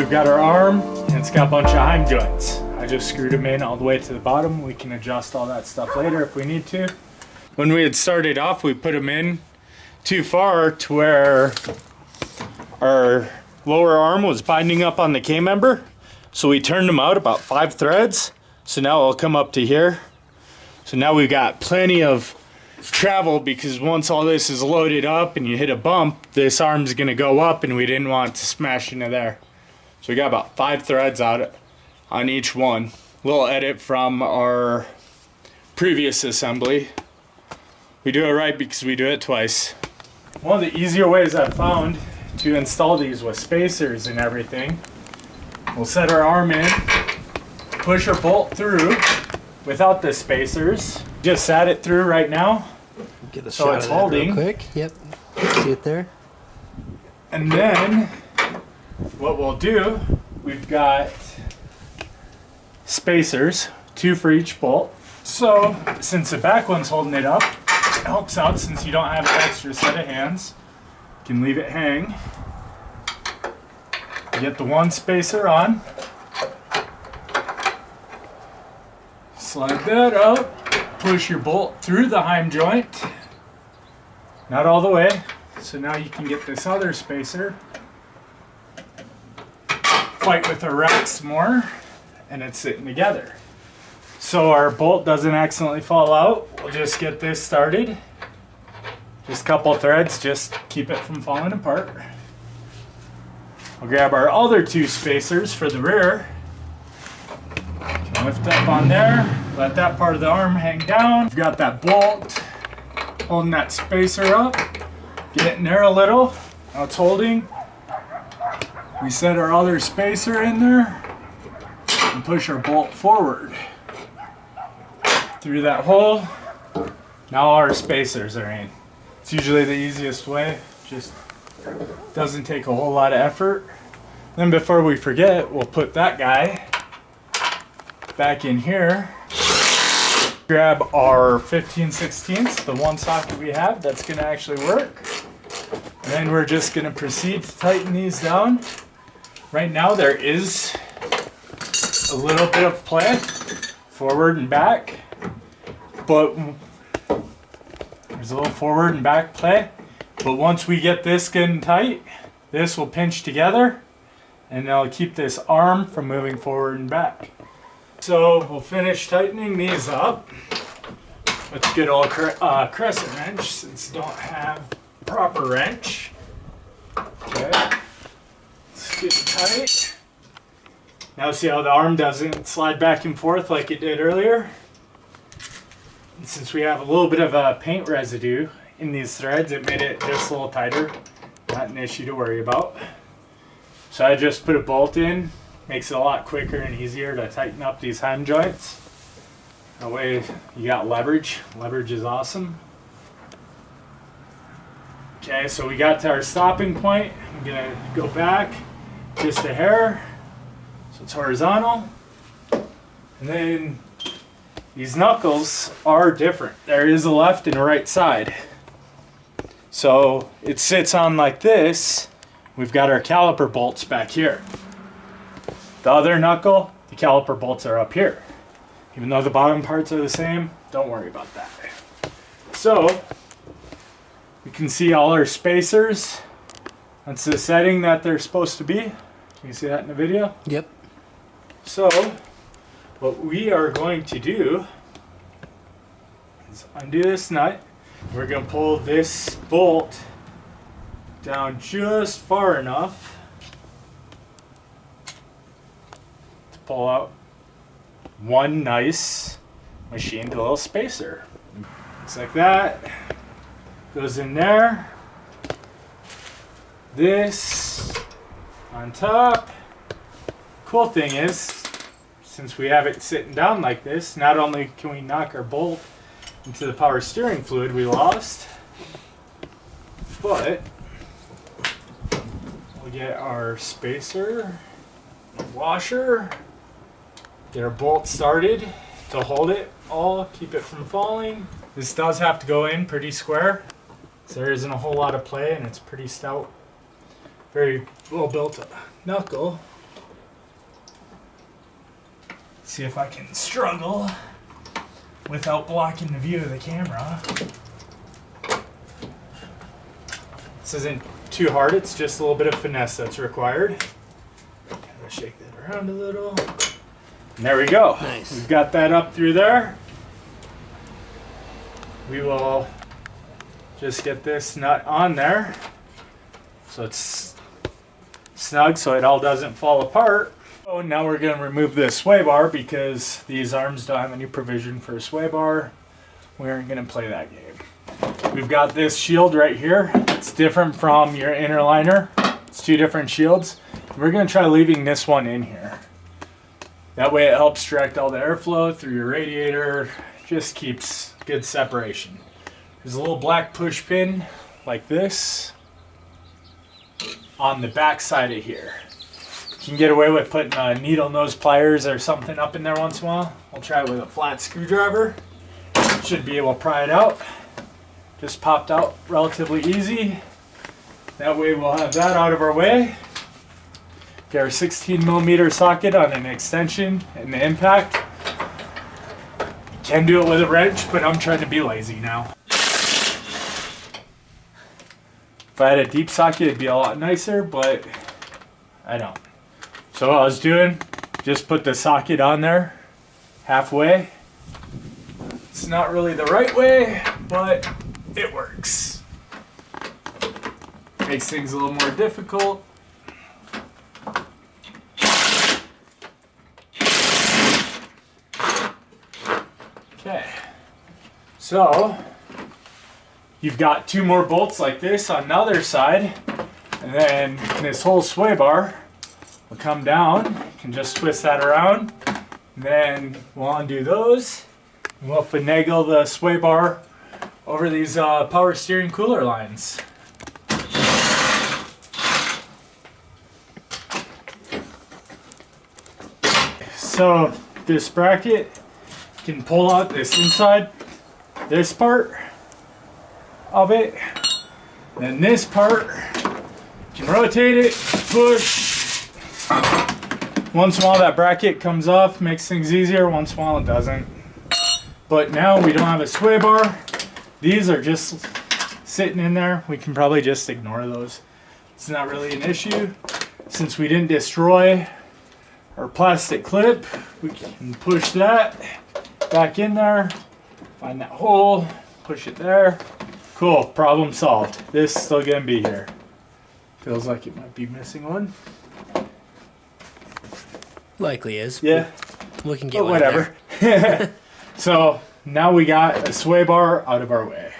we've got our arm, and it's got a bunch of heim joints. I just screwed them in all the way to the bottom. We can adjust all that stuff later if we need to. When we had started off, we put them in too far to where our lower arm was binding up on the K-member. So we turned them out about 5 threads. So now it'll come up to here. So now we've got plenty of travel, because once all this is loaded up and you hit a bump, this arm's gonna go up and we didn't want it to smash into there. So we got about 5 threads out on each one. Little edit from our previous assembly. We do it right because we do it twice. One of the easier ways I've found to install these with spacers and everything, we'll set our arm in, push our bolt through without the spacers. Just sat it through right now. Get a so shot it's of that holding. real quick. Yep. See it there? And then what we'll do, we've got spacers, 2 for each bolt. So since the back one's holding it up, it helps out since you don't have an extra set of hands. You can leave it hang. You get the one spacer on. Slide that out. Push your bolt through the heim joint. Not all the way. So now you can get this other spacer. Fight with the racks more, and it's sitting together. So our bolt doesn't accidentally fall out. We'll just get this started. Just a couple threads, just keep it from falling apart. We'll grab our other 2 spacers for the rear. Can lift up on there, let that part of the arm hang down. We've got that bolt holding that spacer up. Get it in there a little. Now it's holding. We set our other spacer in there and push our bolt forward through that hole. Now our spacers are in. It's usually the easiest way. Just doesn't take a whole lot of effort. Then before we forget, we'll put that guy back in here. Grab our 15/16, the one socket we have that's gonna actually work. And then we're just gonna proceed to tighten these down. Right now there is a little bit of play forward and back, but there's a little forward and back play. But once we get this getting tight, this will pinch together and it'll keep this arm from moving forward and back. So we'll finish tightening these up with a good old crescent wrench, since we don't have proper wrench. Okay, let's get it tight. Now see how the arm doesn't slide back and forth like it did earlier? And since we have a little bit of a paint residue in these threads, it made it just a little tighter. Not an issue to worry about. So I just put a bolt in. Makes it a lot quicker and easier to tighten up these heim joints. That way you got leverage. Leverage is awesome. Okay, so we got to our stopping point. I'm gonna go back just a hair, so it's horizontal. And then these knuckles are different. There is a left and a right side. So it sits on like this. We've got our caliper bolts back here. The other knuckle, the caliper bolts are up here. Even though the bottom parts are the same, don't worry about that. So we can see all our spacers. That's the setting that they're supposed to be. Can you see that in the video? Yep. So what we are going to do is undo this nut. We're going to pull this bolt down just far enough to pull out one nice machined little spacer. Looks like that. Goes in there. This on top. Cool thing is, since we have it sitting down like this, not only can we knock our bolt into the power steering fluid we lost, but we'll get our spacer, washer, get our bolt started to hold it all, keep it from falling. This does have to go in pretty square, so there isn't a whole lot of play, and it's pretty stout, very well built knuckle. See if I can struggle without blocking the view of the camera. This isn't too hard, it's just a little bit of finesse that's required. Kind of shake that around a little. And there we go. Nice. We've got that up through there. We will just get this nut on there so it's snug so it all doesn't fall apart. Oh, now we're going to remove this sway bar because these arms don't have any provision for a sway bar. We aren't going to play that game. We've got this shield right here. It's different from your inner liner. It's two different shields. We're going to try leaving this one in here. That way it helps direct all the airflow through your radiator. Just keeps good separation. There's a little black push pin like this on the back side of here. You can get away with putting needle nose pliers or something up in there once in a while. I'll try it with a flat screwdriver. Should be able to pry it out. Just popped out relatively easy. That way we'll have that out of our way. Get our 16mm socket on an extension and the impact. You can do it with a wrench, but I'm trying to be lazy now. If I had a deep socket, it'd be a lot nicer, but I don't. So what I was doing, just put the socket on there halfway. It's not really the right way, but it works. Makes things a little more difficult. Okay, so you've got two more bolts like this on the other side, and then this whole sway bar will come down. You can just twist that around, and then we'll undo those. And we'll finagle the sway bar over these power steering cooler lines. So this bracket can pull out this inside, this part of it, then this part, you can rotate it, push. Once in a while that bracket comes off, makes things easier, once in a while it doesn't. But now we don't have a sway bar. These are just sitting in there. We can probably just ignore those. It's not really an issue. Since we didn't destroy our plastic clip, we can push that back in there, find that hole, push it there. Cool, problem solved. This is still gonna be here. Feels like it might be missing one. Likely is. Yeah. We can get But one. whatever. So now we got a sway bar out of our way.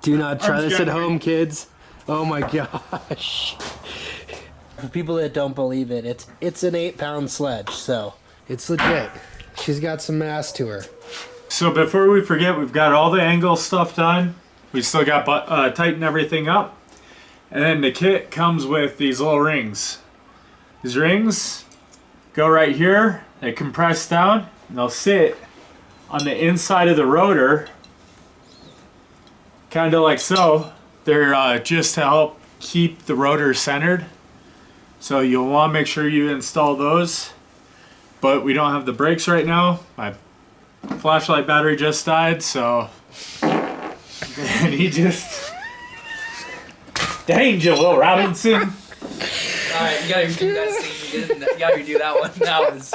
Do not try I'm this at scared. home, kids. Oh my gosh. For people that don't believe it, it's an 8-pound sledge, so it's legit. She's got some mass to her. So before we forget, we've got all the angle stuff done. We still got tighten everything up. And then the kit comes with these little rings. These rings go right here. They compress down and they'll sit on the inside of the rotor. Kind of like so. They're just to help keep the rotor centered. So you'll want to make sure you install those. But we don't have the brakes right now. My flashlight battery just died, so and he just dang Joel Robinson. Alright, you gotta redo that scene. You gotta redo that one. That was